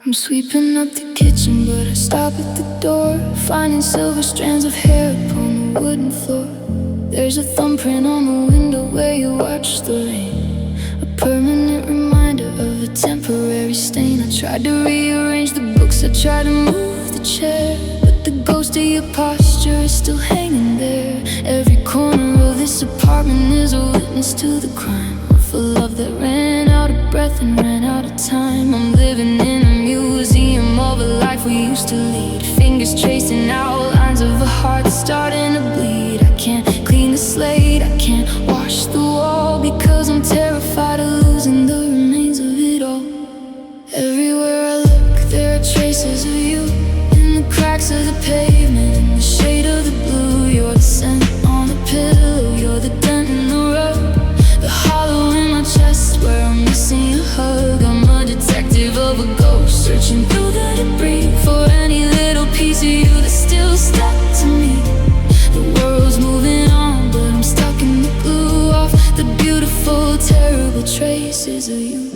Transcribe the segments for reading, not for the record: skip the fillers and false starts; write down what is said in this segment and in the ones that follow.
I'm sweeping up the kitchen, but I stop at the door, finding silver strands of hair upon the wooden floor. There's a thumbprint on the window where you watch the rain, a permanent reminder of a temporary stain. I tried to rearrange the books, I tried to move the chair, but the ghost of your posture is still hanging there. Every corner of this apartment is a witness to the crime of a love that ran out of breath and ran out of time. I'm living in a museum of a life we used to lead, fingers tracing outlines of a heart starting to bleed. I can't clean the slate, I can't wash the wall, because I'm terrified of losing the remains of it all. Everywhere I look, there are traces of you, in the cracks of the pavement, in the shade of the blue. You're the scent on the pillow, you're the dent in the rug, the hollow in my chest where I'm missing a hug. I'm a detective of a ghost, searching through the debris for any little piece of you that's still stuck to me. The world's moving on, but I'm stuck in the glue off the beautiful, terrible traces of you.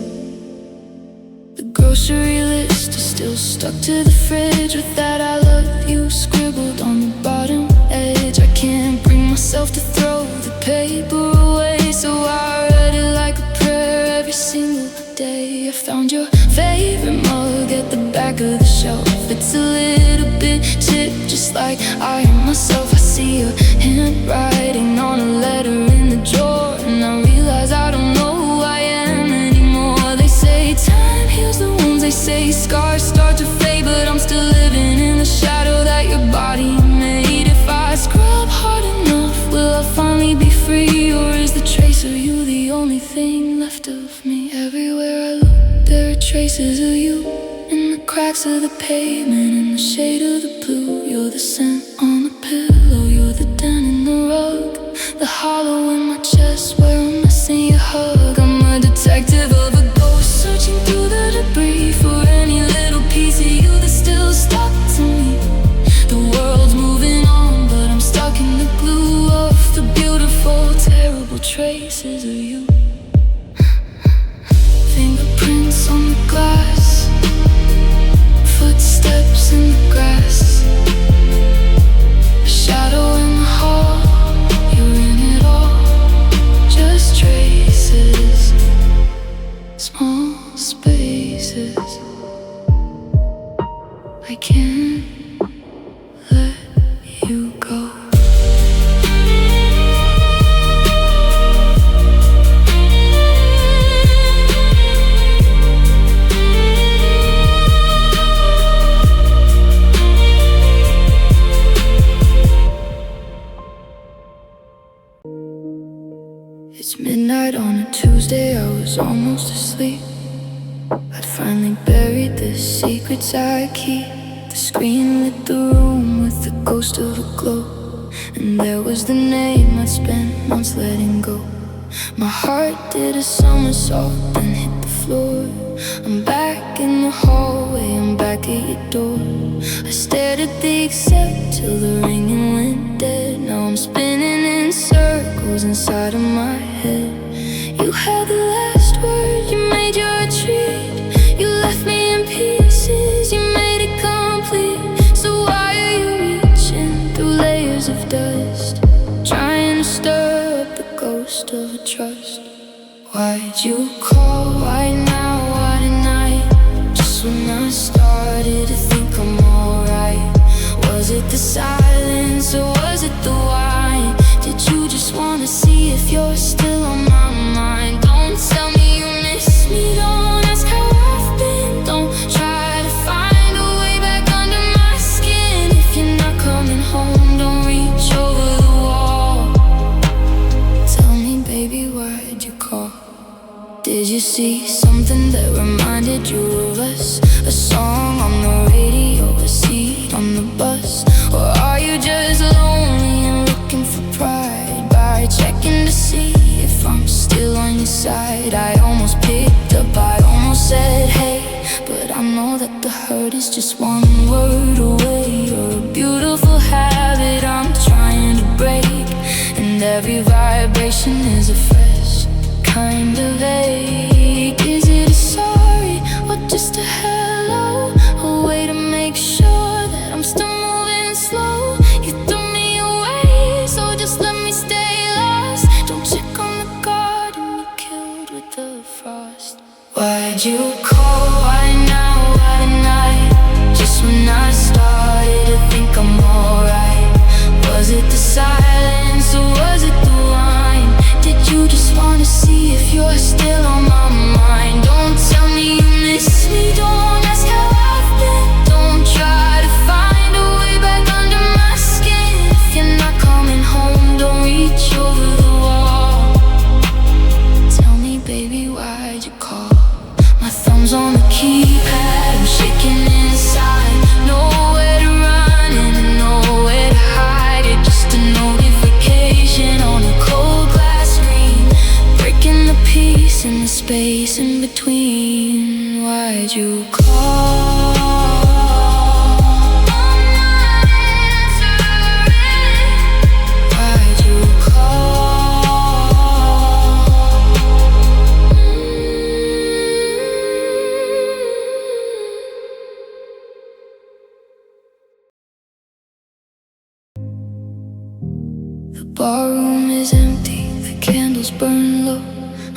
The grocery list is still stuck to the fridge with that I love you scribbled on the bottom edge. I can't bring myself to throw the paper away, so I read it like a prayer every single day. I found your favorite mug at the back of the shelf. It's a little bit chipped, just like I am myself. I see your handwriting on a letter in the drawer, and I realize I don't know who I am anymore. They say time heals the wounds, they say scars start to fade, but I'm still living in the shadow that your body made. If I scrub hard enough, will I finally be free, or is the trace of you the only thing left of me? Everywhere I look, there are traces of you, in the cracks of the pavement, in the shade of the blue. You're the scent on the pillow, you're the dent in the rug, the hollow in my chest where I'm missing your hug. I'm a detective of a ghost, searching through the debris for any little piece of you that's still stuck to me. The world's moving on, but I'm stuck in the glue of the beautiful, terrible traces of you. Fingerprints on the glass, footsteps in the grass, a shadow in the hall, you're in it all, just traces, small spaces. I can't let you go. It's midnight on a Tuesday, I was almost asleep. I'd finally buried the secrets I keep. The screen lit the room with the ghost of a glow, and there was the name I'd spent months letting go. My heart did a somersault, then hit the floor. I'm back in the hallway, I'm back at your door. I stared at the accept till the ringing went dead. Now I'm spinning in circles inside of my head. You had the last word, you made your retreat. You left me in pieces, you made it complete. So why are you reaching through layers of dust, trying to stir up the ghost of a trust? Why'd you call? Why now? Why tonight? Just when I started to think I'm alright. Was it the silence or was it the wine? Did you just wanna see if you're still on my mind? Don't tell me you miss me, don't ask how I've been. Don't try to find a way back under my skin. If you're not coming home, don't reach over the wall. Tell me, baby, why'd you call? Did you see something that reminded you of us? A song on the radio, a seat on the bus? Or are you just lonely and looking for pride by checking to see if I'm still on your side? I almost picked up, I almost said hey, but I know that the hurt is just one word away. You're a beautiful habit I'm trying to break, and every vibration is a fresh kind of ache. Is it a sorry or just a hello? Why'd you call? Why now? Why tonight? Just when I started to think I'm alright. Was it the silence or was it the wine? Did you just wanna see if you're still on my mind? Don't tell me you miss me, don't ask how I've been. Don't try to find a way back under my skin. If you're not coming home, don't reach over the wall. Tell me, baby, why'd you call? My thumb's on the keypad, I'm shaking inside. Nowhere to run and nowhere to hide it. Just a notification on a cold glass screen, breaking the peace in the space in between. Why'd you call? I'm not answering. Why'd you call? The barroom is empty, the candles burn low.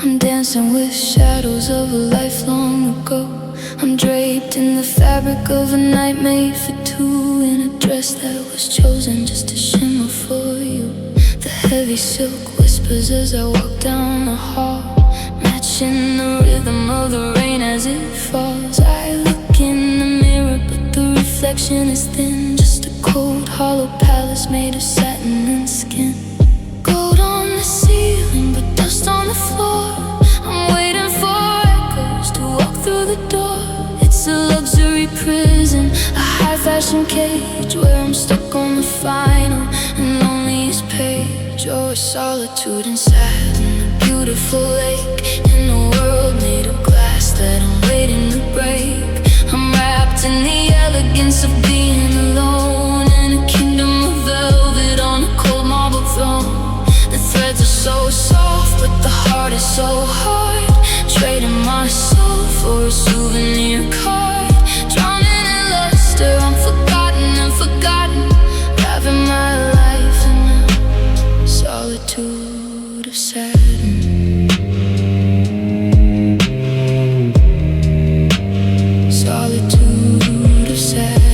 I'm dancing with shadows of a life long ago. I'm draped in the fabric of a night made for two, in a dress that was chosen just to shimmer for you. The heavy silk whispers as I walk down the hall, matching the rhythm of the rain as it falls. I look in the mirror, but the reflection is thin, just a cold, hollow palace made of satin and skin. Gold on the ceiling, but dust on the floor. I'm waiting for echoes to walk through the door. It's a luxury prison, a high fashion cage, where I'm stuck on the final and loneliest page. Oh, it's solitude inside in a beautiful lake, in a world made of glass that I'm waiting to break. I'm wrapped in the elegance of being alone, in a kingdom of velvet on a cold marble throne. The threads are so soft, but the heart is so hard. Trading my soul for a souvenir card. Drowning in luster, I'm forgotten and forgotten. Having my life in a solitude of satin. Solitude of satin.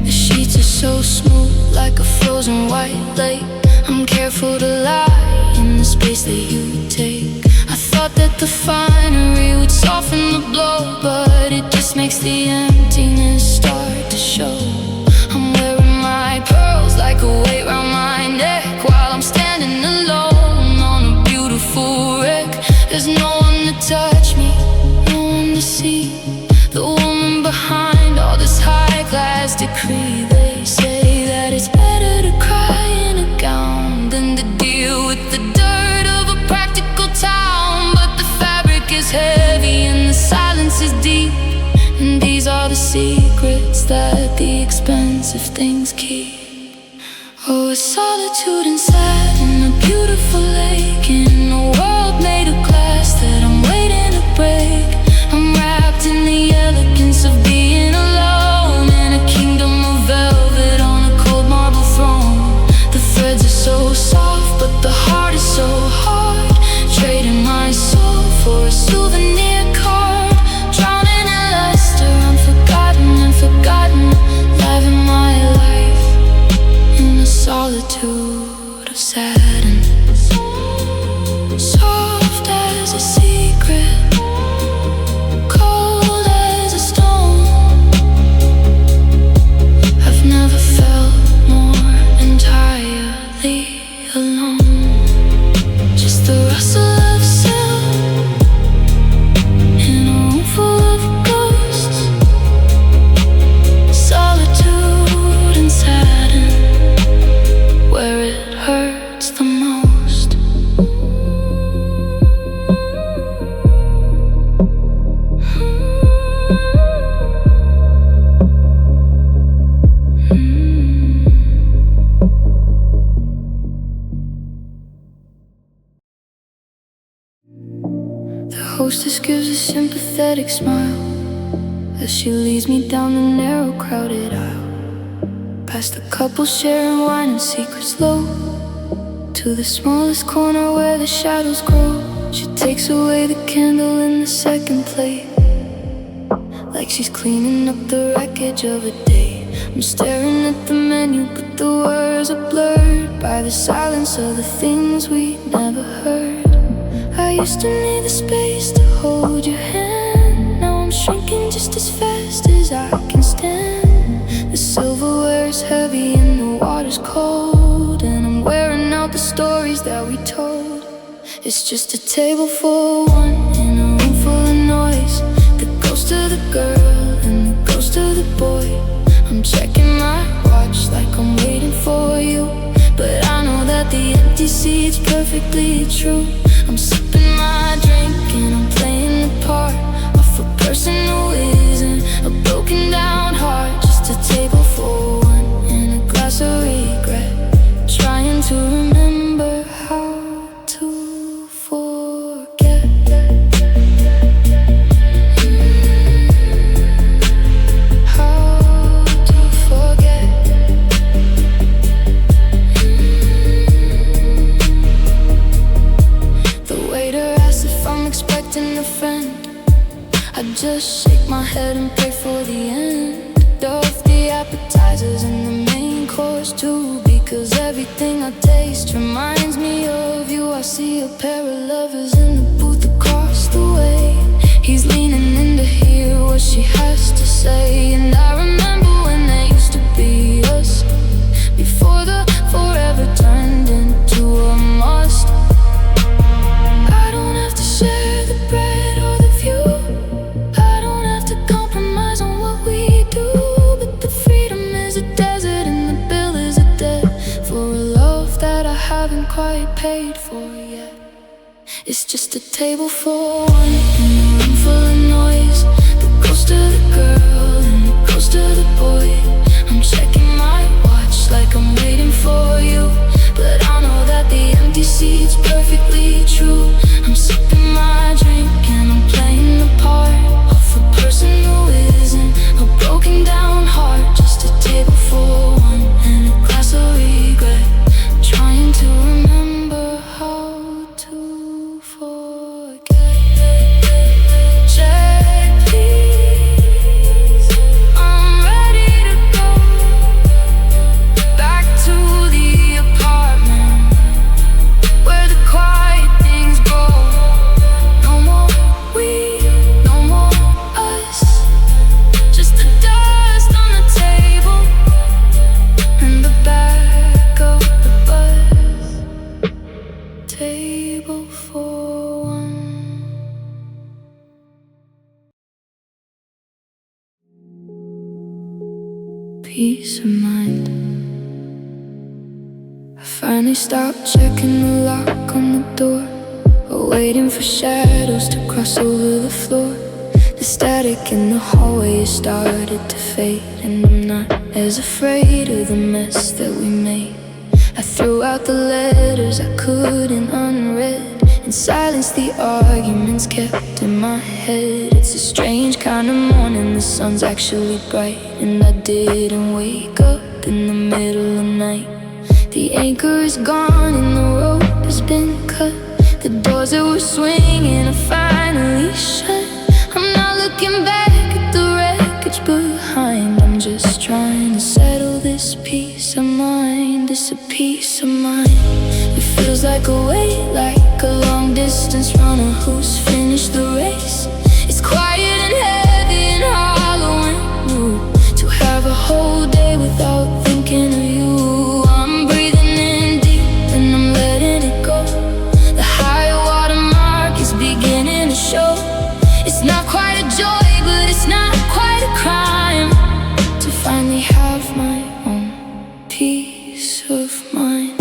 The sheets are so smooth, like a frozen white lake. I'm careful to lie in the space that you take. I thought that the finery would soften the blow, but it just makes the emptiness start to show. I'm wearing my pearls like a weight round my neck, while I'm standing alone on a beautiful wreck. There's no one to touch me, no one to see. The woman behind all this high class decree. They say that it's better to cry in a gown than to deal with the dirt of a practical town. But the fabric is heavy and the silence is deep, and these are the secrets that the expensive things keep. Oh, it's solitude inside in a beautiful lake, in a world made of glass that I'm waiting to break. I'm wrapped in the elegance of being alone, in a kingdom of velvet on a cold marble throne. The threads are so soft, but the heart is so hard. Trading my soul for a souvenir card. Drowning in luster, I'm forgotten and forgotten. Living my life in the solitude of satin. Soft as a secret, cold as a stone. I've never felt more entirely alone. Just the rustle of silk in a room full of ghosts. Solitude and satin, where it hurts the most. The hostess gives a sympathetic smile as she leads me down the narrow, crowded aisle, past the couple sharing wine and secrets low, to the smallest corner where the shadows grow. She takes away the candle in the second plate, like she's cleaning up the wreckage of a day. I'm staring at the menu, but the words are blurred by the silence of the things we never heard. I used to need the space to hold your hand. Now I'm shrinking just as fast as I can stand. The silverware is heavy and the water's cold, and I'm wearing out the stories that we told. It's just a table for one in a room full of noise. The ghost of the girl and the ghost of the boy. I'm checking my watch like I'm waiting for you, but I know that the empty seat's perfectly true. I'm sipping my drink and I'm playing the part of a person who isn't a broken down heart. Just a table for one and a glass of regret, trying to remember how to forget. How to forget. The waiter asks if I'm expecting a friend. I just shake my head and pray for the end of the appetizers and the main course too, because everything I taste reminds me of you. I see a pair of lovers in the booth across the way. He's leaning in to hear what she has to say, and I remember when there used to be us, before the forever turned into a must. I don't have to share the bread or the view. I don't have to compromise on what we do, but the freedom is a desert and the bill is a debt for a love that I haven't quite paid for yet. It's just a table for one in a room full of noise. The ghost of the girl and the ghost of the boy. I'm checking my watch like I'm waiting for you, but I know that the empty seat's perfectly true. I'm sipping my drink and I'm playing the part of a person who isn't a broken down heart. Just a table for one and a glass of regret, trying to remember how to forget. Check please, I'm ready to go back to the apartment where the quiet things go. No more we, no more us, just the dust on the table and the back of the bus. Table for one. Peace of mind. I finally stopped checking the lock on the door, waiting for shadows to cross over the floor. The static in the hallway started to fade, and I'm not as afraid of the mess that we made. I threw out the letters I couldn't unread, and silenced the arguments kept in my head. It's a strange kind of morning, the sun's actually bright, and I didn't wake up in the middle of the night. The anchor is gone and the rope has been cut. The doors that were swinging are finally shut. I'm not looking back at the wreckage behind. I'm just trying to settle this peace of mind. It's a peace of mind. It feels like a weight, like a long distance runner who's finished the race. It's quiet and heavy and hollow and new to have a whole day without thinking of you. I'm breathing in deep and I'm letting it go. The high water mark is beginning to show. It's not quite a joy, but it's not quite a crime to finally have my own peace of mind.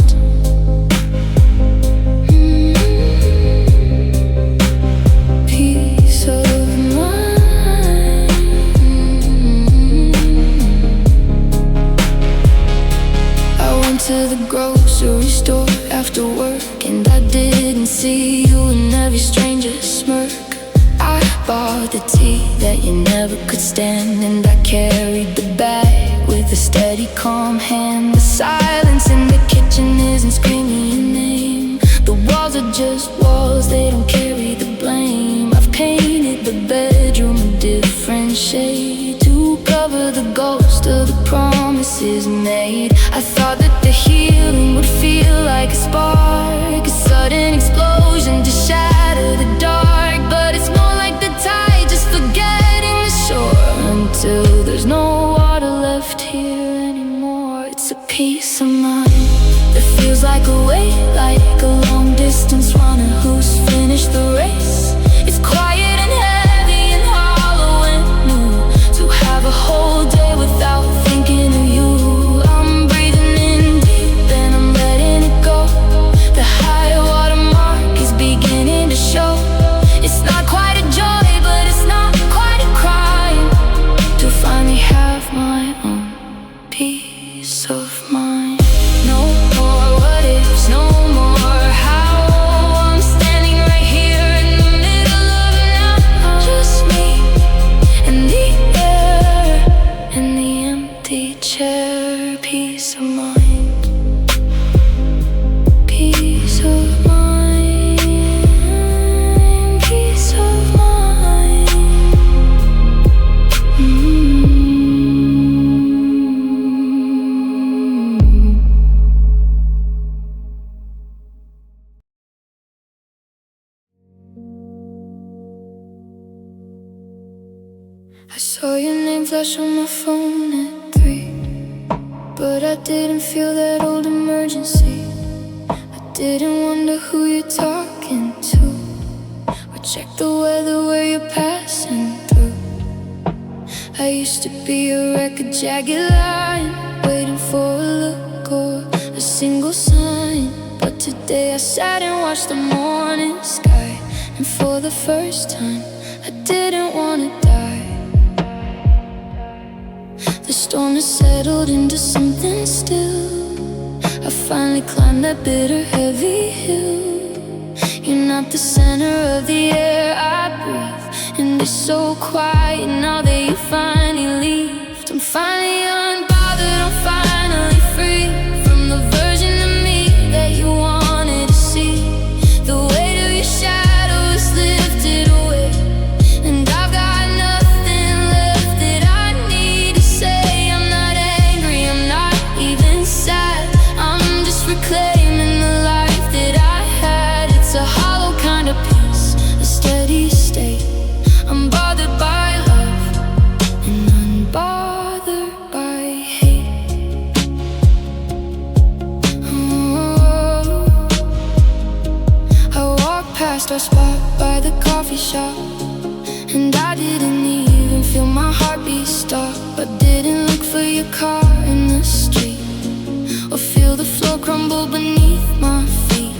Peace of mind. I went to the grocery store after work, and I didn't see you in every stranger's smirk. I bought the tea that you never could stand, and I carried the bag with a steady, calm hand. The silence in the kitchen isn't screaming your name. just walls, they don't carry the blame. I've painted the bedroom a different shade to cover the ghost of the promises made. I thought that the healing would feel like a spark, a sudden explosion to shatter the dark. But it's more like the tide just forgetting the shore, until there's no water left here anymore. It's a peace of mind that feels like a weight, like a long distance runner who's finished the race. It's quiet and heavy and hollow and new to have a whole day without thinking of you. I'm breathing in deep and I'm letting it go. The high water mark is beginning to show. It's not quite a joy, but it's not quite a crime to finally have my own peace of mind. No more what ifs, no more how. I'm standing right here in the middle of it now. Just me and the air and the empty chair. Peace of mind, peace of mind, peace of mind. I saw your name flash on my phone at 3, but I didn't feel that old emergency. I didn't wonder who you're talking to, or check the weather where you're passing through. I used to be a wreck, a jagged line, waiting for a look or a single sign. But today I sat and watched the morning sky, and for the first time I didn't want to die. The storm has settled into something still. I finally climbed that bitter, heavy hill. You're not the center of the air I breathe, and it's so quiet now that you finally left. I'm finally unbothered, I'm finally free from the version of me that you wanted to see. The weight of your shadow is lifted away, and I've got nothing left that I need to say. I'm not angry, I'm not even sad. I'm just reclaiming the life that I had. It's a hollow kind of peace, a steady state. I'm bothered by love and unbothered by hate. Oh, I walked past our spot by the coffee shop, and I didn't even feel my heartbeat stop. I didn't look for your car in the street, or feel the floor crumble beneath my feet.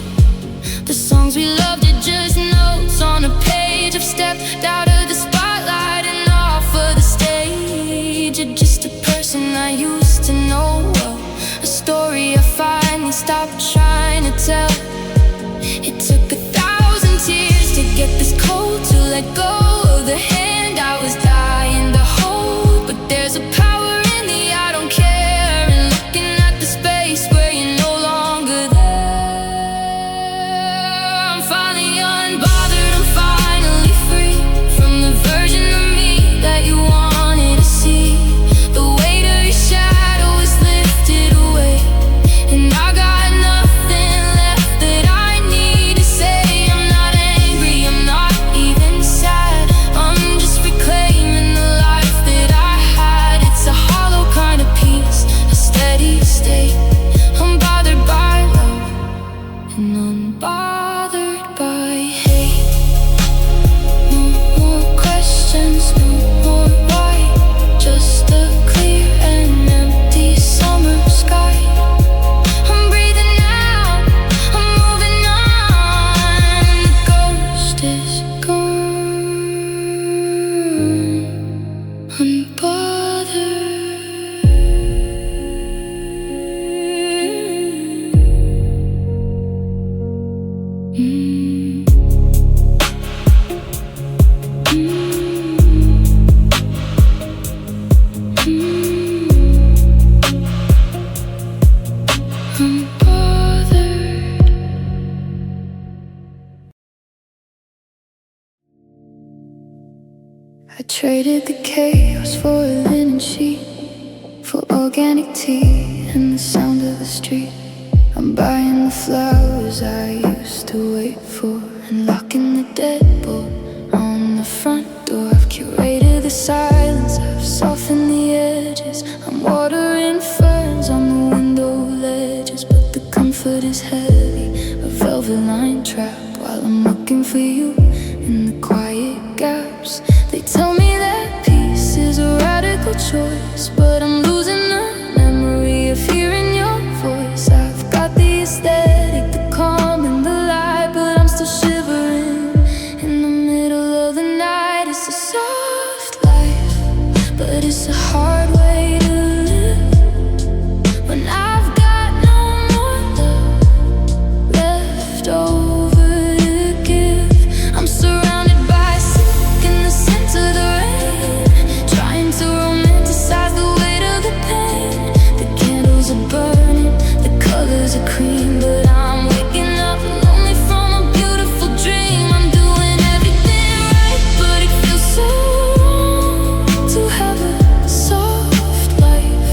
The songs we loved are just notes on a page. I've stepped out of the spotlight and off of the stage. You're just a person I used to know well, a story I finally stopped trying to tell. It took 1,000 tears to get this cold to let go of the hand I was dying to hold. But there's a power in the I don't care, and looking at the space where you're no longer there. I'm finally unbothered, I'm finally free from the version of me that you wanted to see. The weight of your shadow is lifted away, and I got nothing left that I need to say. I'm not angry, I'm not even sad. I'm just reclaiming the life that I had. It's a hollow kind of peace, a steady state. I'm bothered by love and unbothered by hate. No more questions, no more why, just a clear and empty summer sky. I'm breathing out, I'm moving on. The ghost is gone, unbothered. I traded the chaos for a linen sheet, for organic tea and the sound of the street. I'm buying the flowers I used to wait for, and locking the deadbolt on the front door. I've curated the silence, I've softened the edges. I'm watering ferns on the window ledges, but the comfort is heavy, a velvet-lined trap, while I'm looking for you in the quiet gaps. They tell me that peace is a radical choice, but I'm losing the memory of hearing your voice. I've got the aesthetic, the calm and the light, but I'm still shivering in the middle of the night. It's a soft life, but it's a hard way to live when I've got no more love left over to give. I'm surrounded by silk in the scent of the rain, trying to romanticize the weight of the pain. The candles are burning, the colors are cream, but I'm waking up lonely from a beautiful dream. I'm doing everything right, but it feels so wrong to have a soft life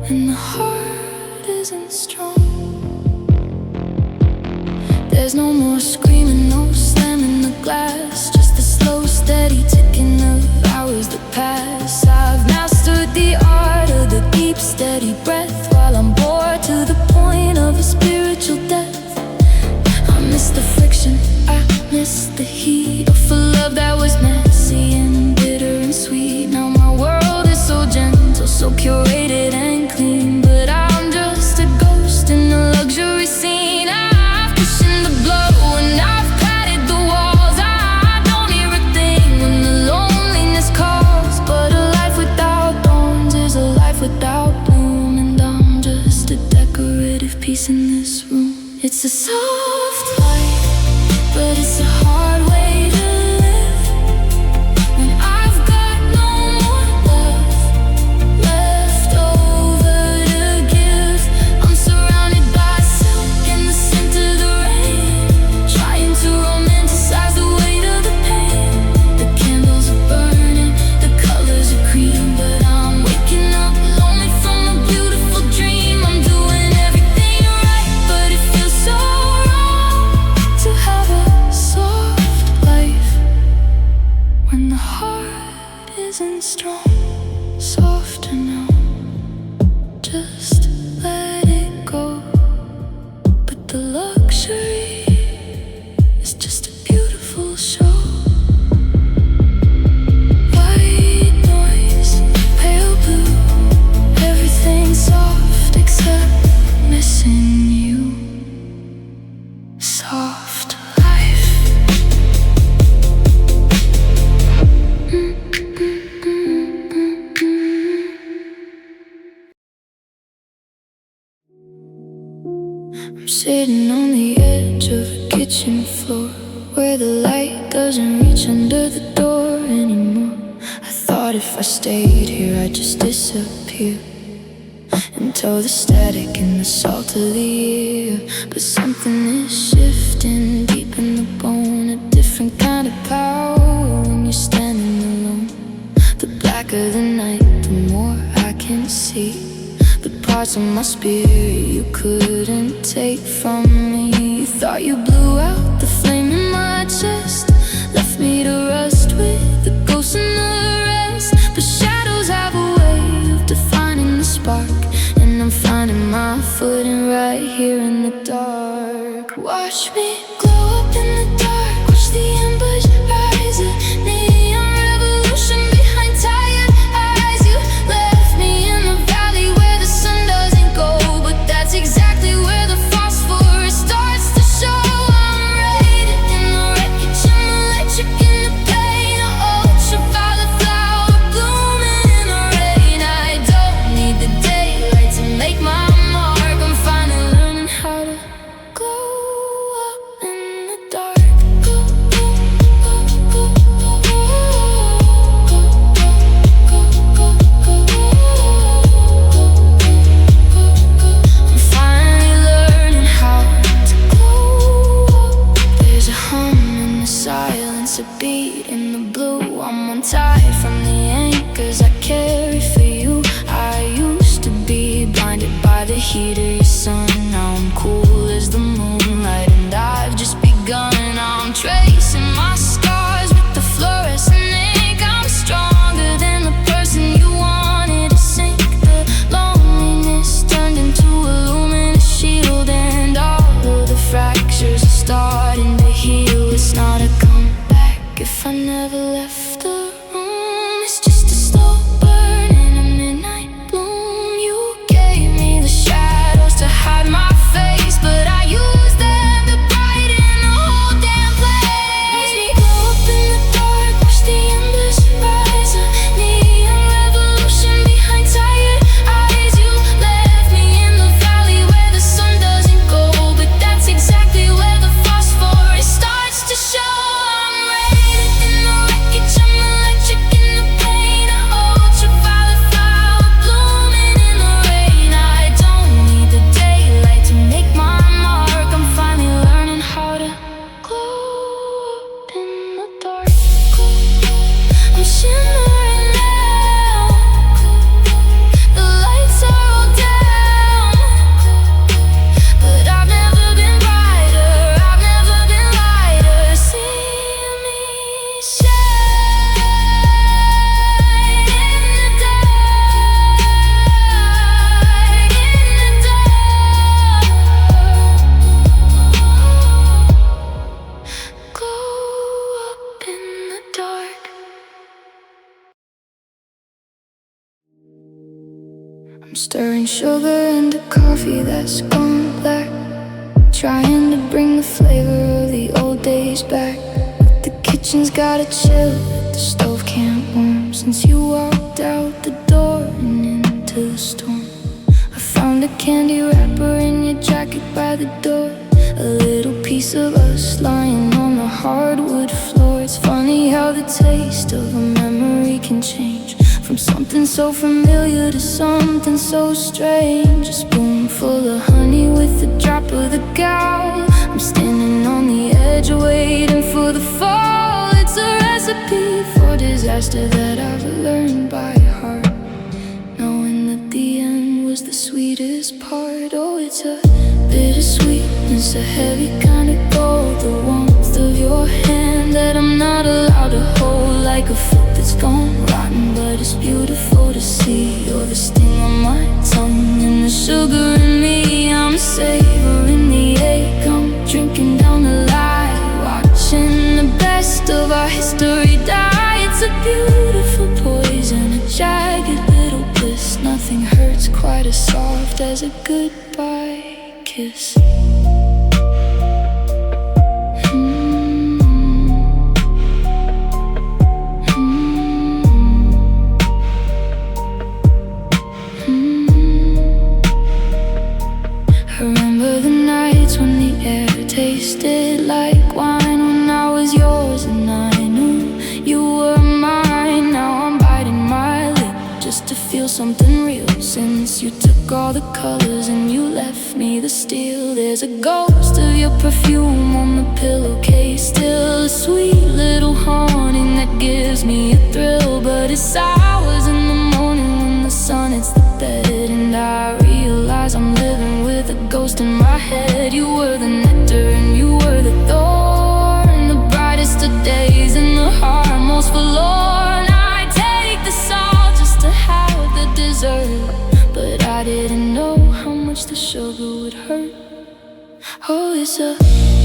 when the heart isn't strong. There's no more screaming, no slamming the glass, just the slow, steady ticking of hours that pass. I've mastered the art of the deep, steady breath, while I'm bored to the point of a spiritual death. I miss the friction, I miss the heat of a love that was messy and bitter and sweet. Now my world is so gentle, so curated and clean, but I'm just a ghost in a luxury scene. I've cushioned the blow and I've padded the walls. I don't hear a thing when the loneliness calls, but a life without thorns is a life without bloom, and I'm just a decorative piece in this room. It's a soft life, but it's a hard way to live when I've got no more love left over to give. I'm surrounded by silk in the scent of the rain, trying to romanticize the weight of the pain. The candles are burning, the colors are cream, but I'm waking up lonely from a beautiful dream. I'm doing everything right, but it feels so wrong to have a soft life when the heart isn't strong. Softer now, just let it go. But the luxury is just a beautiful show. White noise, pale blue, everything soft except missing you. Soft life. I'm sitting on the edge of a kitchen floor, where the light doesn't reach under the door anymore. I thought if I stayed here I'd just disappear into the static and the salt of the air. But something is shifting deep in the bone, a different kind of power when you're standing alone. The blacker the night, the more I can see, the parts of my spirit you couldn't take from me. You thought you blew out the flame in my chest, left me to rust with the ghosts and the rest. But shadows have a way of defining the spark, and I'm finding my footing right here in the dark. Watch me glow up in the dark, watch the embers rise, a neon revolution behind tired eyes. You left me in the valley where the sun doesn't go, but that's exactly where the phosphorus starts to show. I'm raided in the wreckage, I'm electric in the pain, an ultraviolet flower blooming in the rain. I don't need the daylight to make my mark, I'm finally learning how to glow up in I'm stirring sugar into coffee that's gone black, trying to bring the flavor of the old days back. The kitchen's got a chill that the stove can't warm since you walked out the door and into the storm. I found a candy wrapper in your jacket by the door, a little piece of us lying on the hardwood floor. It's funny how the taste of a memory can change from something so familiar to something so strange. A spoonful of honey with a drop of the gall. I'm standing on the edge waiting for the fall. It's a recipe for disaster that I've learned by heart, knowing that the end was the sweetest part. Oh, it's a bittersweetness, a heavy kind of gold, the warmth of your hand that I'm not allowed to hold, like a fruit that's gone rotten, but it's beautiful to see. You're the sting on my tongue and the sugar in me. I'm savoring the ache, I'm drinking down the lie, watching the best of our history die. It's a beautiful poison, a jagged little bliss. Nothing hurts quite as soft as a goodbye kiss. Remember the nights when the air tasted like wine, when I was yours and I knew you were mine. Now I'm biting my lip just to feel something real, since you took all the colors and you left me the steel. There's a ghost of your perfume on the pillowcase, still a sweet little haunting that gives me a thrill. But it's hours in the morning when the sun hits the bed, and I realize I'm living with a ghost in my head. You were the nectar and you were the thorn, the brightest of days and the heart most forlorn. I take the salt just to have the dessert, but I didn't know how much the sugar would hurt. Oh, it's a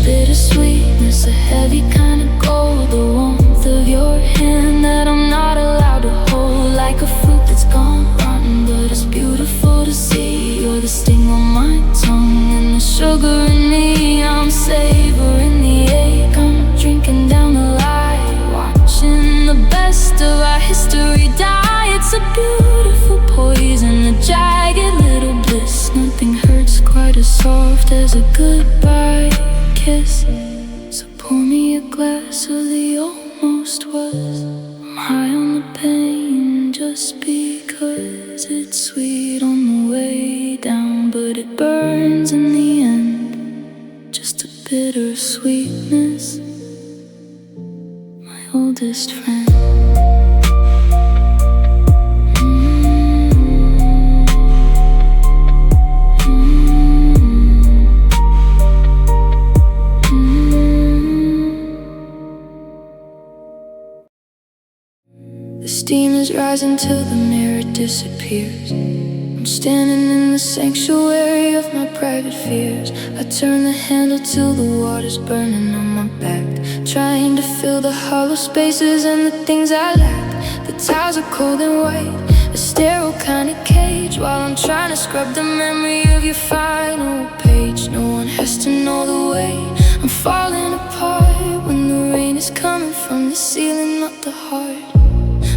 bittersweetness, a heavy kind of gold, the warmth of your hand that I'm not allowed to hold, like a fruit that's gone rotten, but it's beautiful to see. You're the sting on my tongue and the sugar in me. I'm savoring the ache, I'm drinking down the lie, watching the best of our history die. It's a beautiful poison, a jagged little bliss. Nothing hurts quite as soft as a goodbye kiss. So pour me a glass of the almost was. I'm high on the pain just because it's sweet on the way down, but it burns in the end. Just a bitter sweetness, my oldest friend. The steam is rising till the mirror disappears. I'm standing in the sanctuary of my private fears. I turn the handle till the water's burning on my back, trying to fill the hollow spaces and the things I lack. The towels are cold and white, a sterile kind of cage, while I'm trying to scrub the memory of your final page. No one has to know the way I'm falling apart, when the rain is coming from the ceiling, not the heart.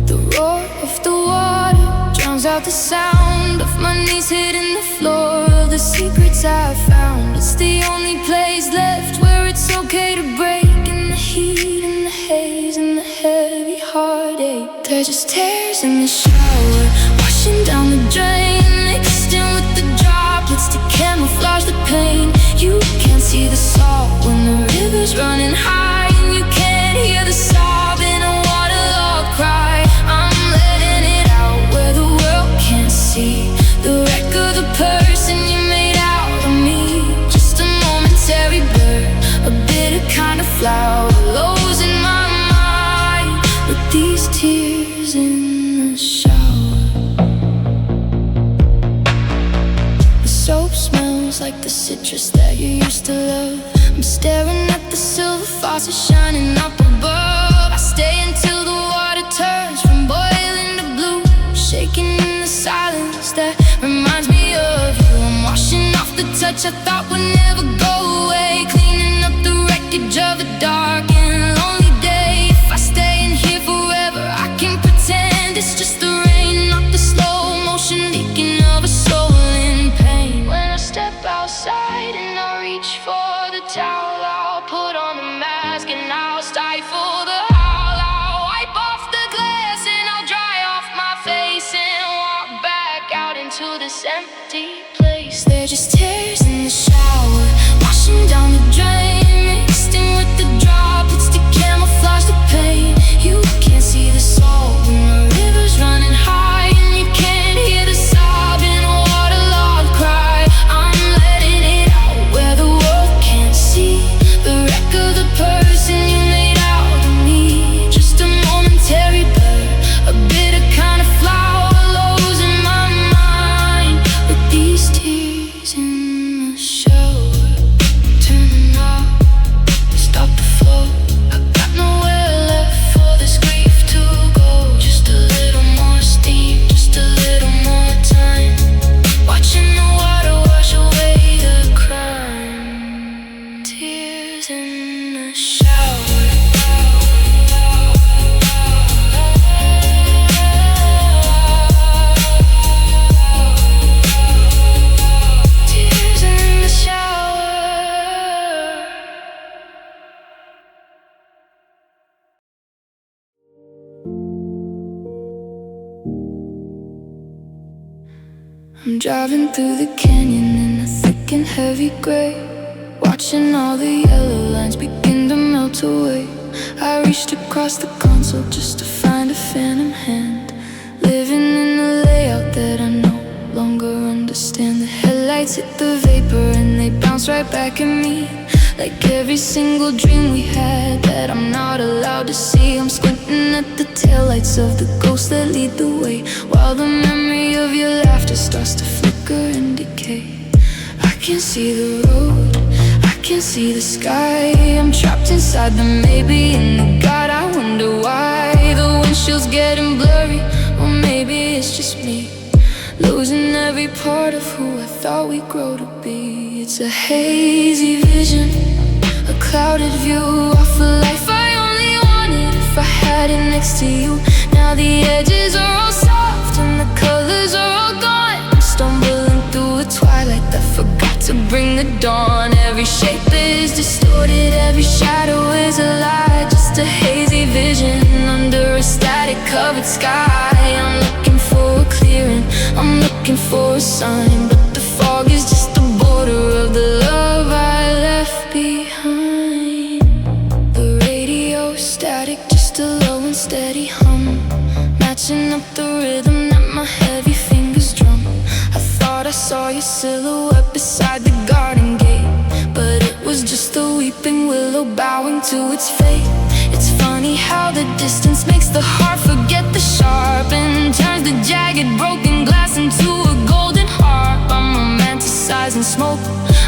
The roar of the water drowns out the sound of my knees hitting the floor of the secrets I found. It's the only place left where it's okay to break, in the heat and the haze and the heavy heartache. They're just tears in the shower, washing down the drain, mixed in with the droplets to camouflage the pain. You can't see the salt when the river's running high, and you can't hear the sobbing and waterlogged cry. I'm letting it out where the world can't see, the wreck of the person you made out of me. Just a momentary blur, a bitter kind of flower, losing my mind with these tears in the shower. The soap smells like the citrus that you used to love. I'm staring at the silver faucet shining up above. I stay until the water turns from boiling to blue, shaking in the silence that reminds the touch I thought would never go away, cleaning up the wreckage of a dark and lonely day. If I stay in here forever, I can pretend it's just the rain, not the slow motion leaking of a soul in pain. When I step outside and I reach for the towel, I'll put on the mask and I'll stifle the howl. I'll wipe off the glass and I'll dry off my face and walk back out into this empty place. They're just tears in the shower, washing down the drain, mixed in with the droplets to camouflage the pain. You can't see the salt when the river's running high, and you can't hear the sobbing waterlogged cry. I'm letting it out where the world can't see, the wreck of the person you made out of me. Just a momentary blur, a bitter kind of flower, losing my mind with these tears in the shower. Turning off, stop the flow. I got nowhere left for this grief to go. Just a little more steam, just a little more time, watching the water wash away the crime. Tears in the shower. Tears in the shower. I'm driving through the canyon in a thick and heavy gray, watching all the yellow lines begin to melt away. I reached across the console just to find a phantom hand, living in a layout that I no longer understand. The headlights hit the vapor and they bounce right back at me, like every single dream we had that I'm not allowed to see. I'm squinting at the taillights of the ghosts that lead the way, while the memory of your laughter starts to flicker and decay. I can't see the road, I can't see the sky. I'm trapped inside the maybe in the God. I wonder why the windshield's getting blurry, or maybe it's just me, losing every part of who I thought we'd grow to be. It's a hazy vision, a clouded view of a life I only wanted if I had it next to you. Now the edges are all soft and the colors are all gone. I'm stumbling through a twilight that forgot to bring the dawn. Every shape is distorted, every shadow is a lie, just a hazy vision under a static covered sky. I'm looking for a clearing, I'm looking for a sign, but the fog is just the border of the love I left behind. The radio static, just a low and steady hum, matching up the rhythm that my heavy fingers drum. I thought I saw your silhouette beside the garden gate, but it was just a weeping willow bowing to its fate. It's funny how the distance makes the heart forget the sharp, and turns the jagged broken glass into a golden harp. I'm romanticizing smoke,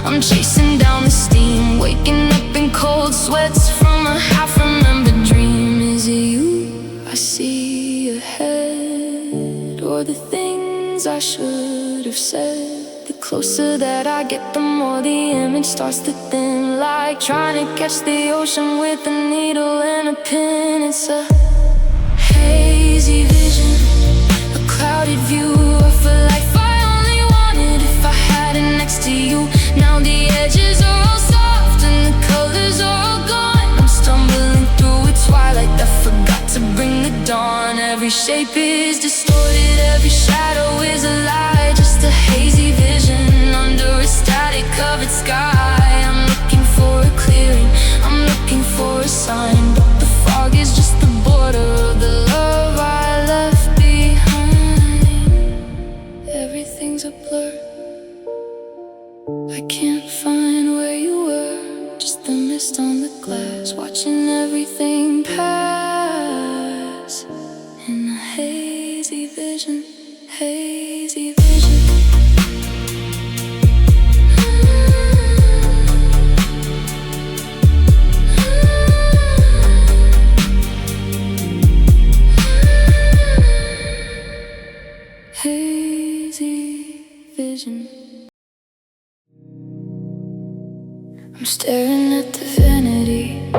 I'm chasing down the steam, waking up in cold sweats from a half-remembered dream. Is it you I see ahead, or the things I should have said? The closer that I get, the more the image starts to thin, like trying to catch the ocean with a needle and a pin. It's a hazy vision, a clouded view of a life I only wanted if I had it next to you. Now the edges are all soft and the colors are all gone. I'm stumbling through a twilight that forgot to bring the dawn. Every shape is distorted, every shadow is a lie, just a hazy vision under a static covered sky. I'm looking for a clearing, I'm looking for a sign, but the fog is just the border of the love I left behind. Everything's a blur, I can't find where you were, just the mist on the glass, watching everything pass in a hazy vision, hazy vision. Hazy vision. I'm staring at the vanity.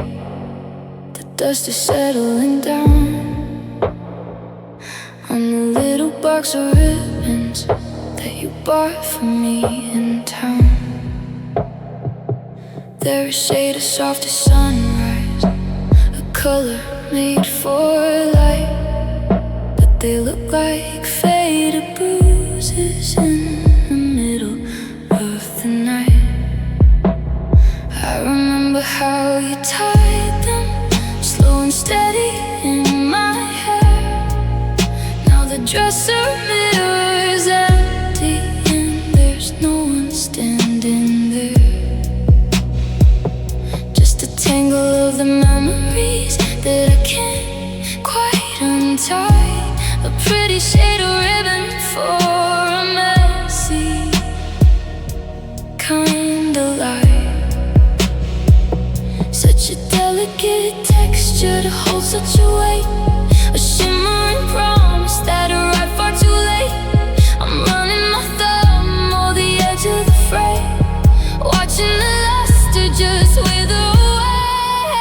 The dust is settling down on the little box of ribbons that you bought for me in town. They're a shade as soft as sunrise, a color made for light, but they look like faded bruises in the middle of the night. I remember how you tied them, slow and steady in my hair. Now the dresser mirror is empty and there's no one standing there. Just a tangle of the memories that I can't quite untie. A pretty shade of ribbon for a messy kind of life. Such a delicate texture to hold such a weight, a shimmering promise that arrived far too late. I'm running my thumb over the edge of the fray, watching the luster just wither away.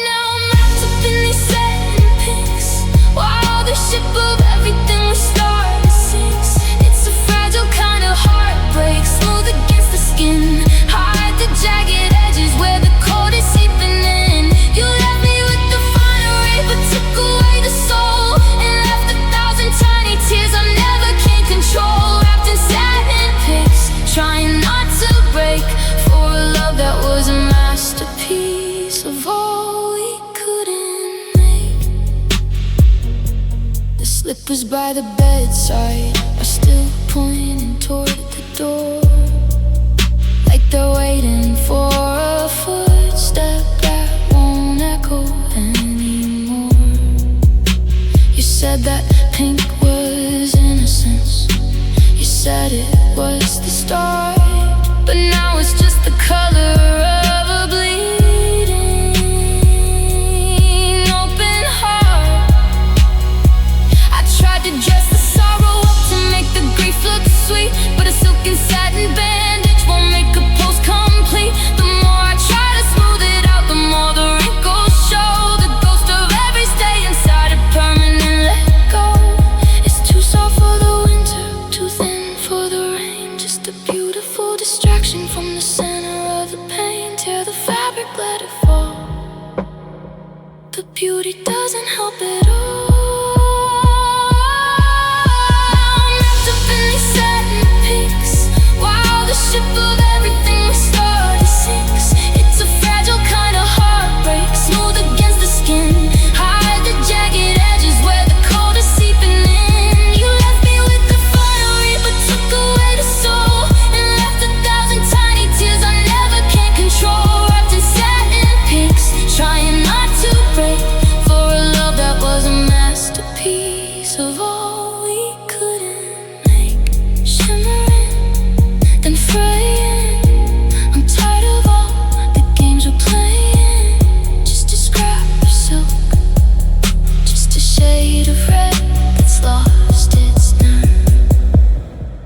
Now I'm wrapped up in these satin pinks, while the ship of everything we started sinks. It's a fragile kind of heartbreak, smooth against the skin, hide the jagged edges where the cold is seeping in. You left me with the finery, but took away the soul, and left 1,000 tiny tears I never can control. Wrapped in satin pics, trying not to break, for a love that was a masterpiece of all we couldn't make. The slippers by the bedside are still pointing toward the door, like they're waiting for a footstep that won't echo anymore. You said that pink was innocence, you said it was the start, but now it's just the color of a bleeding open heart. I tried to dress the sorrow up to make the grief look sweet, but a silken satin bandage won't make a post complete. The more I try to smooth it out, the more the wrinkles show. The ghost of every stay inside a permanent let go. It's too soft for the winter, too thin for the rain. Just a beautiful distraction from the center of the pain. Tear the fabric, let it fall. The beauty doesn't help at all. I'm wrapped up in these satin pics, while the ship of everything we started sinks. It's a fragile kind of heartbreak, smooth against the skin, hide the jagged edges where the cold is seeping in. You left me with the finery, but took away the soul, and left 1,000 tiny tears I never can control. Wrapped in satin pics, trying not to break, for a love that was a masterpiece of all we couldn't make. Shimmering, then fraying. I'm tired of all the games we're playing. Just a scrap of silk, just a shade of red that's lost its nerve.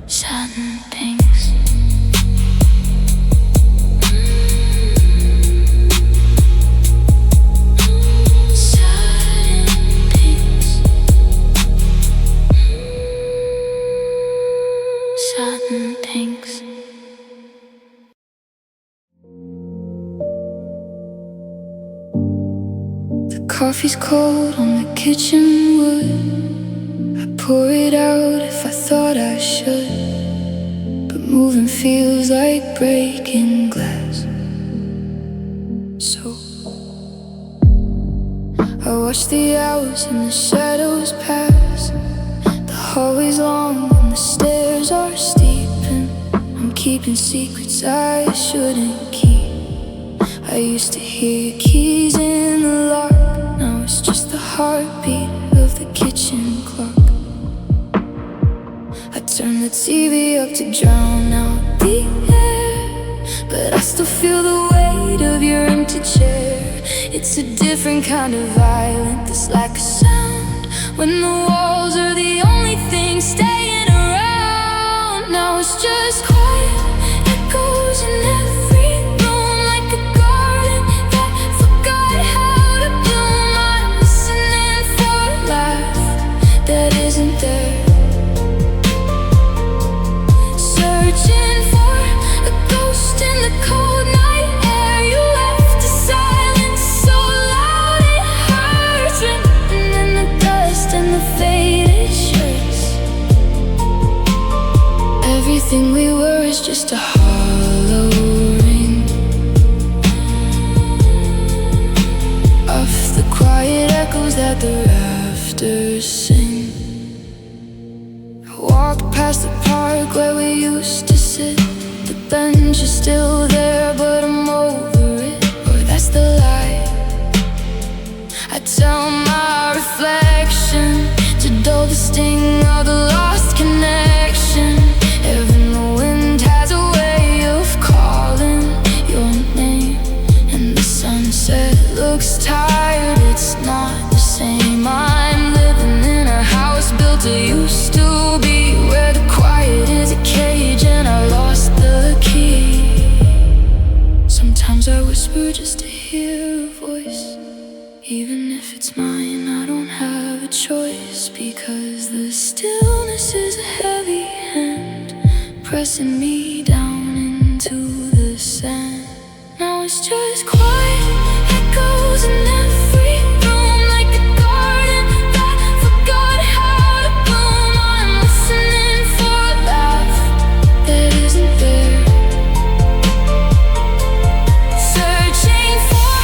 Satin pinks. Satin pinks. Satin pinks. The coffee's cold on the kitchen wood. I pour it out if I thought I should, but moving feels like breaking glass. So I watch the hours and the shadows pass. The hallway's long and the stairs are steep, and I'm keeping secrets I shouldn't keep. I used to hear your keys in the lock, now it's just the heartbeat of the kitchen clock. I turn the TV up to drown out the air, but I still feel the weight of your empty chair. It's a different kind of violent, this lack of sound, when the walls are the only thing staying around. Now it's just quiet, echoes in every room, Sometimes I whisper just to hear a voice. Even if it's mine, I don't have a choice, because the stillness is a heavy hand pressing me down into the sand. Now it's just quiet, echoes in every room, like a garden that forgot how to bloom. I'm listening for a laugh that isn't there, searching for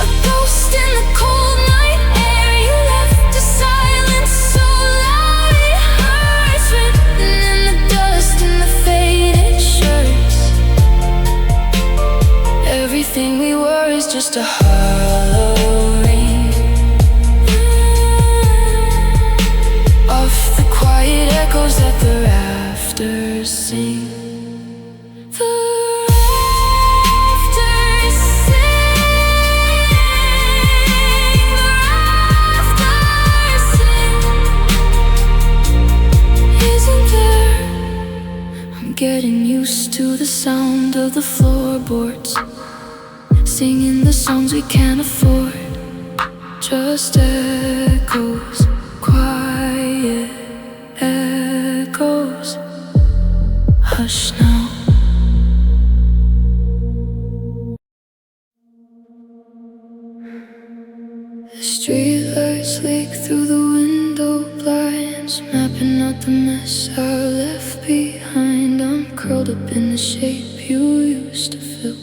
a ghost in the cold night air. You left a silence so loud it hurts, written in the dust in the faded shirts. Everything we were is just a hollow ring of the quiet echoes that the rafters sing. The rafters sing, the rafters sing. Isn't there? I'm getting used to the sound of the floorboards, singing the songs we can't afford. Just echoes, quiet echoes. Hush now. The streetlights leak through the window blinds, mapping out the mess I left behind. I'm curled up in the shape you used to fill,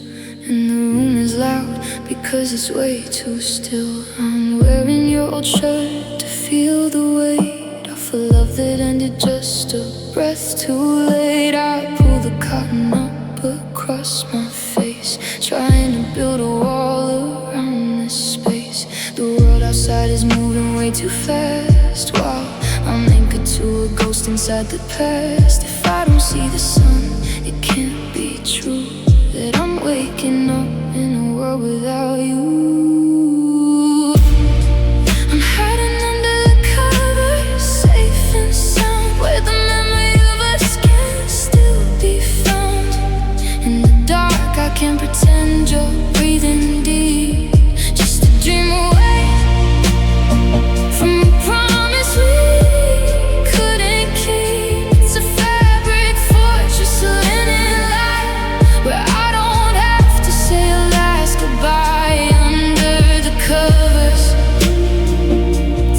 and the room is loud because it's way too still. I'm wearing your old shirt to feel the weight of a love that ended just a breath too late. I pull the cotton up across my face, trying to build a wall around this space. The world outside is moving way too fast, while I'm anchored to a ghost inside the past. If I don't see the sun, it can't be true that I'm waking up in a world without you. I'm hiding under the covers, safe and sound, where the memory of us can still be found. In the dark I can pretend you're breathing deep, just to dream away from a promise we couldn't keep. It's a fabric fortress, a linen light, where I don't have to say a last goodbye. Under the covers,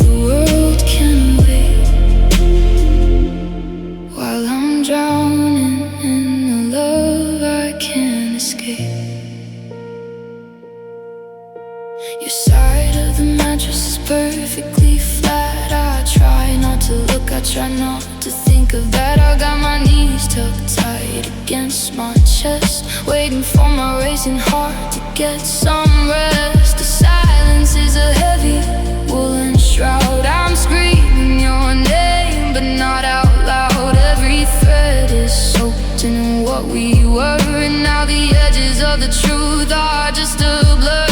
the world can wait, while I'm drowning in the love I can't escape. Your side of the mattress is perfectly flat. I try not to look, I try not to think of that. I got my knees tucked tight against my chest, waiting for my racing heart to get some rest. The silence is a heavy woolen shroud. I'm screaming your name, but not out loud. Every thread is soaked in what we were, and now the edges of the truth are just a blur.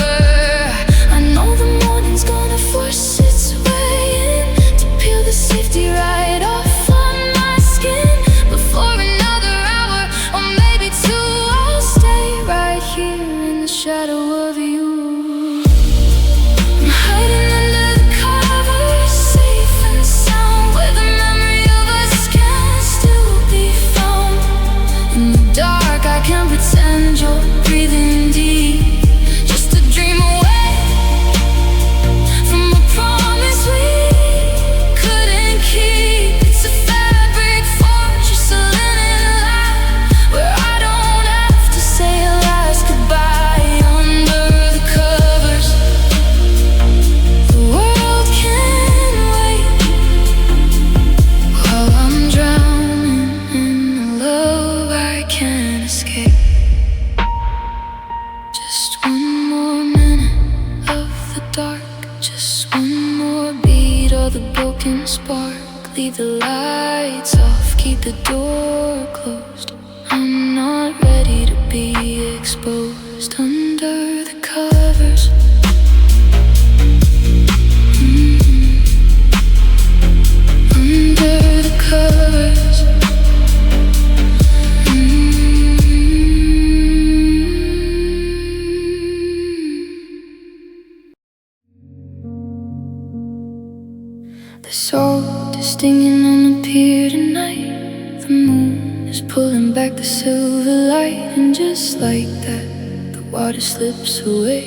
I know the morning's gonna force its way in to peel the safety right off of my skin. But for another hour, or maybe two, I'll stay right here in the shadow of you. I'm hiding under the covers, safe and sound, where the memory of us can still be found. In the dark I can pretend you're breathing deep, just to dream away from a promise we couldn't keep. It's a fabric fortress, a linen light, where I don't have to say a last goodbye. Under the covers, the world can wait, while I'm drowning in the love I can't escape. Just one more minute of the dark, just one more beat of the broken spark. Leave the lights off, keep the door closed. I'm not ready to be exposed. Under the covers, under the covers. Salt is stinging on the pier tonight. The moon is pulling back the silver light. And just like that, the water slips away,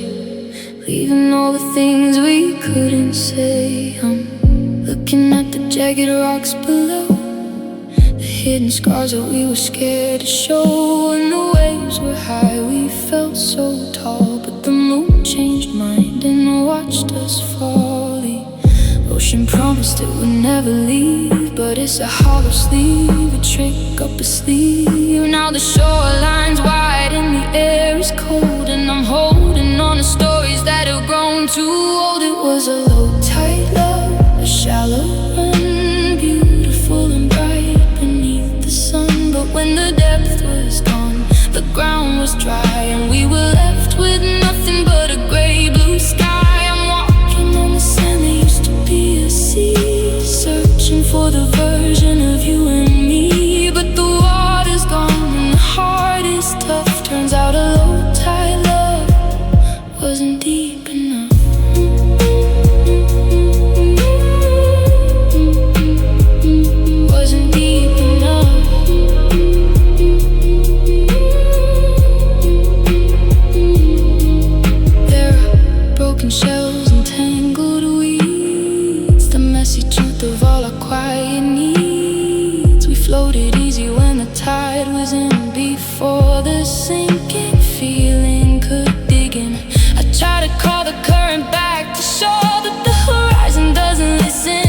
leaving all the things we couldn't say. I'm looking at the jagged rocks below, the hidden scars that we were scared to show. And the waves were high, we felt so tall, but the moon changed mind and watched us fall. The ocean promised it would never leave, but it's a hollow sleeve, a trick up a sleeve. Now the shoreline's wide and the air is cold, and I'm holding on to stories that have grown too old. It was a low tide love, a shallow run, beautiful and bright beneath the sun. But when the depth was gone, the ground was dry, and we were left with nothing but a gray blue sky. I'm walking on the sand that used to be a sea, searching for the version of you and me. But the water's gone and the heart is tough. Turns out a low tide love wasn't deep enough. Wasn't deep enough. There are broken shells and tangled weeds, the messy truth of all our quiet needs. We floated easy when the tide was in, before the sinking feeling could dig in. I try to call the current back to show that the horizon doesn't listen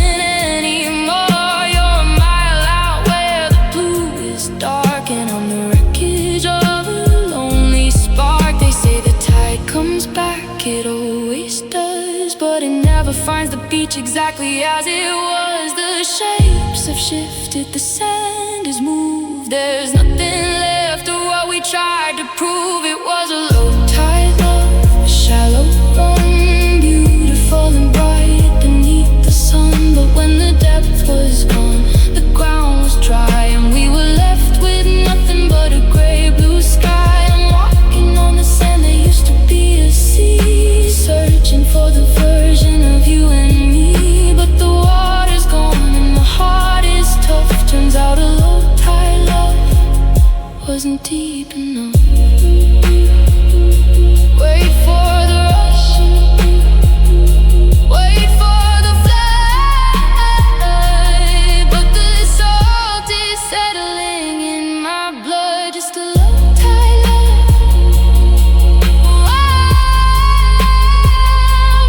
anymore. You're a mile out where the blue is dark, and I'm the wreckage of a lonely spark. They say the tide comes back, it always does, but it never finds the beach exactly as it was. The shapes have shifted, the sand has moved, there's nothing left of what we tried to prove. It was a low tide love, a shallow run, beautiful and bright beneath the sun. But when the depth was gone, the ground was dry, and we were left with nothing but a gray blue sky. I'm walking on the sand that used to be a sea, searching for the version of you and me. But the water's gone and the heart is tough. Turns out a low tide love wasn't deep enough. Wait for the rush, wait for the flight, but the salt is settling in my blood. Just a low tide love.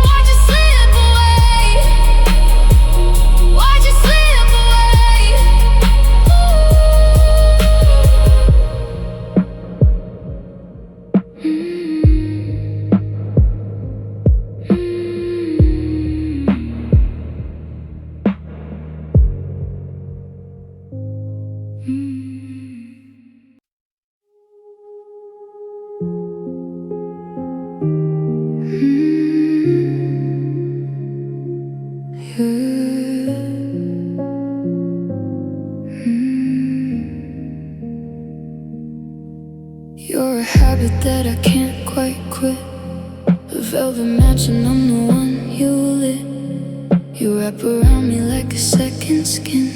Watch it slip away, watch it slip away. You're a habit that I can't quite quit, a velvet match and I'm the one you lit. You wrap around me like a second skin,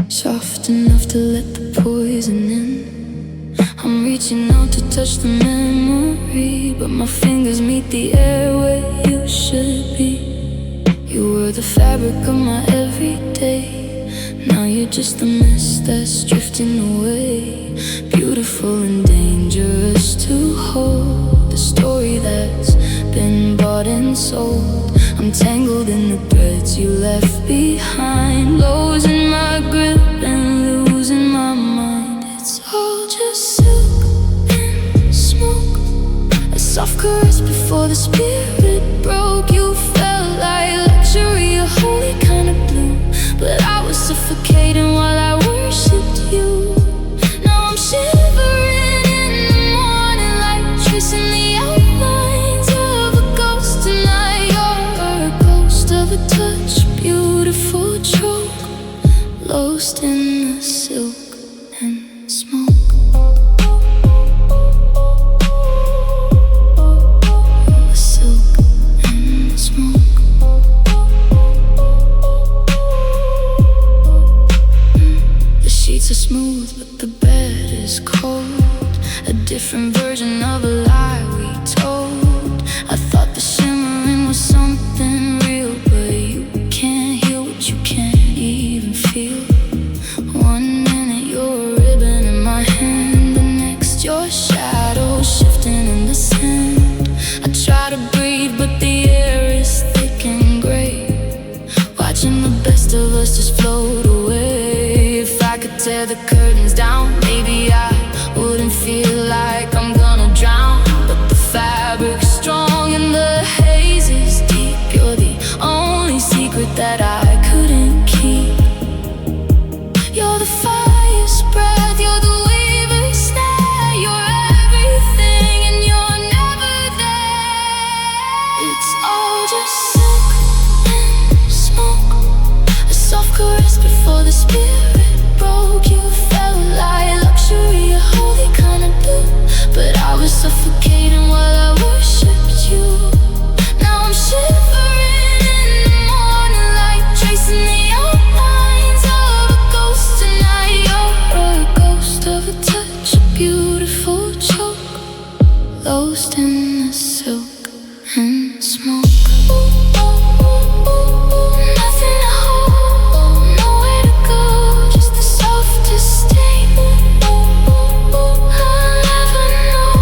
soft enough to let the poison in. I'm reaching out to touch the memory, but my fingers meet the air where you should be. You were the fabric of my everyday, now you're just a mess that's drifting away. Beautiful and dangerous to hold, the story that's been bought and sold. I'm tangled in the threads you left behind, losing my grip and losing my mind. It's all just silk and smoke, a soft caress before the spirit broke. You felt like luxury, a holy kind of blue, but I was suffocating while I worshipped you. Now I'm shivering in the morning light, tracing the outlines of a ghost tonight. You're a ghost of a touch, beautiful choke, lost in the silk and smoke. The silk and smoke. in the silk and smoke. Nothing to hold, nowhere to go, just the softest stain I'll ever know.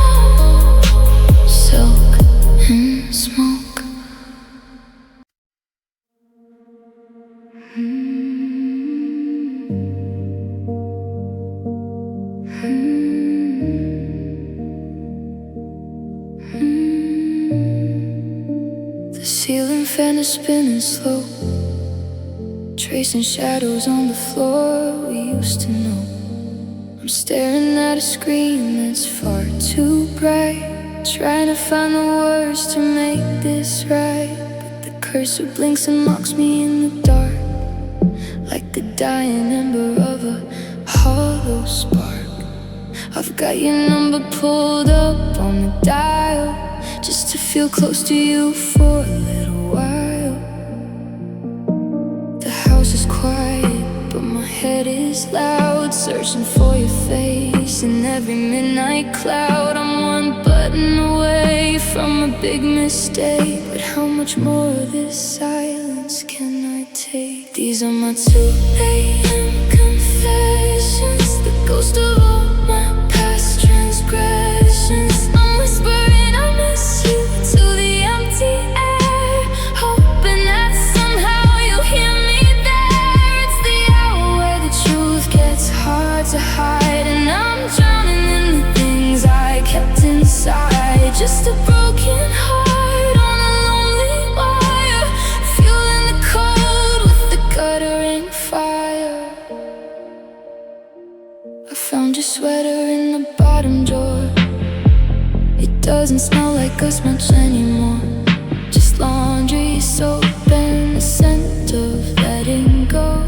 Silk and smoke. The ceiling fan is spinning slow, tracing shadows on the floor we used to know. I'm staring at a screen that's far too bright, trying to find the words to make this right. But the cursor blinks and mocks me in the dark, like the dying ember of a hollow spark. I've got your number pulled up on the dial, just to feel close to you for a little while. The house is quiet, but my head is loud, searching for your face in every midnight cloud. I'm one button away from a big mistake, but how much more of this silence can I take? These are my 2 a.m. confessions, the ghost of all my past transgressions. I'm whispering I miss you to the empty air, hoping that somehow you'll hear me there. It's the hour where the truth gets hard to hide, and I'm drowning in the things I kept inside. Just a broken heart on a lonely wire, fueling the cold with the guttering fire. I found your sweater in the bottom drawer. It doesn't smell like us much anymore, just laundry, soap, and the scent of letting go.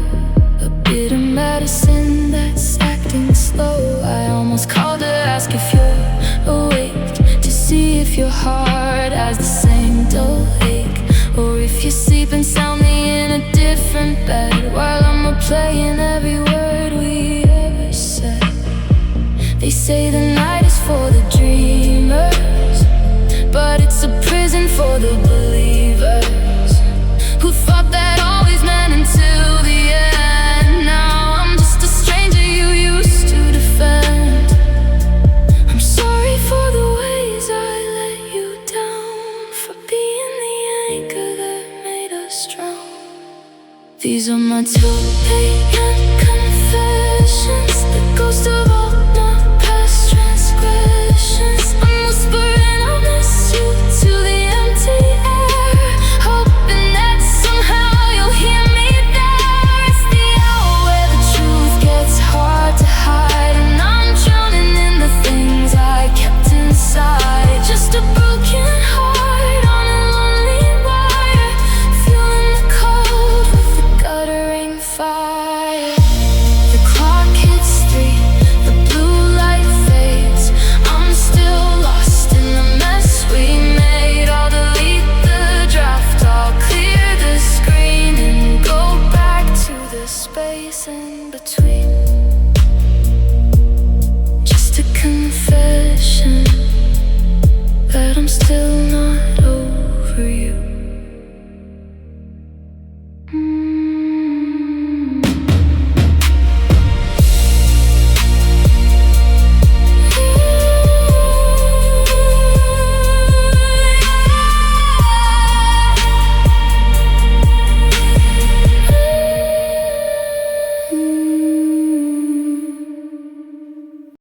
A bit of medicine that's acting slow. I almost called to ask if you're awake, to see if your heart has the same dull ache, or if you're sleeping soundly in a different bed, while I'm replaying every word we ever said. They say the night is for the dreamers, but it's a prison for the believers who thought that always meant until the end. Now I'm just a stranger you used to defend. I'm sorry for the ways I let you down, for being the anchor that made us drown. These are my 2 a.m. confessions, the ghost of all my past transgressions. I'm whispering I miss you to the empty air, hoping that somehow you'll hear me there. It's the hour where the truth gets hard to hide, and I'm drowning in the things I kept inside. Just a broken heart on a lonely wire, fueling the cold with the guttering fire. The clock hits 3, the blue light fades. I'm still lost in the mess we made. I'll delete the draft, I'll clear the screen and go back to the space in between. Just a confession that I'm still not